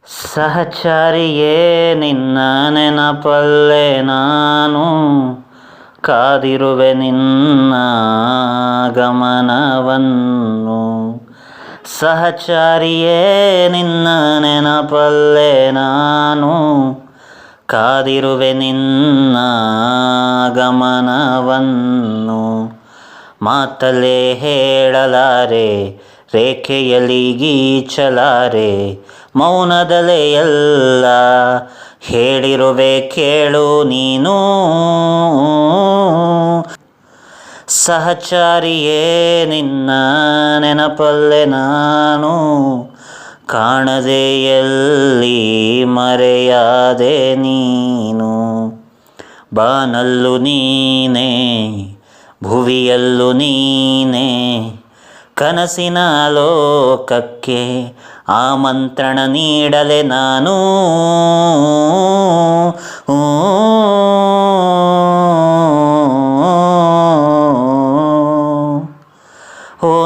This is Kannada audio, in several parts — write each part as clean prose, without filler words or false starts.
ಸಹಚರಿಯೇ ನಿನ್ನ ನೆನಪಲ್ಲೇ ನಾನು ಕಾದಿರುವೆ ನಿನ್ನ ಗಮನವನ್ನು. ಸಹಚರಿಯೇ ನಿನ್ನ ನೆನಪಲ್ಲೇ ನಾನು ಕಾದಿರುವೆ ನಿನ್ನ ಗಮನವನ್ನು. ಮಾತಲ್ಲೇ ಹೇಳಲಾರೆ, ರೇಖೆಯಲ್ಲಿ ಗೀಚಲಾರೆ, ಮೌನದಲ್ಲೇ ಎಲ್ಲ ಹೇಳಿರುವೆ ಕೇಳು ನೀನು. ಸಹಚರಿಯೇ ನಿನ್ನ ನೆನಪಲ್ಲೇ ನಾನು ಕಾಣದೆ ಎಲ್ಲಿ ಮರೆಯಾದೆ ನೀನು. ಬಾನಲ್ಲು ನೀನೇ ಭುವಿಯಲ್ಲು ನೀನೇ, ಕನಸಿನ ಲೋಕಕ್ಕೆ ಆಮಂತ್ರಣ ನೀಡಲೆ ನಾನು. ಓ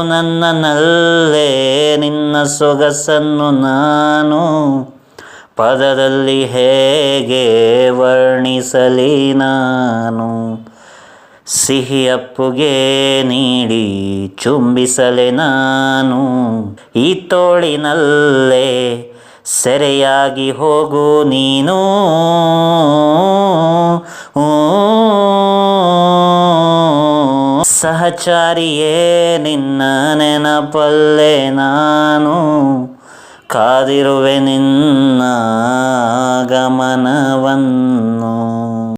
ನನ್ನಲ್ಲೇ ನಿನ್ನ ಸೊಗಸನ್ನು ನಾನು ಪದದಲ್ಲಿ ಹೇಗೆ ವರ್ಣಿಸಲಿ ನಾನು. ಸಿಹಿ ಅಪ್ಪುಗೆ ನೀಡಿ ಚುಂಬಿಸಲೆ ನಾನು ಈ ತೋಳಿನಲ್ಲೇ ಸೆರೆಯಾಗಿ ಹೋಗು ನೀನು. ಸಹಚರಿಯೇ ನಿನ್ನ ನೆನಪಲ್ಲೇ ನಾನು ಕಾದಿರುವೆ ನಿನ್ನ ಗಮನವನ್ನು.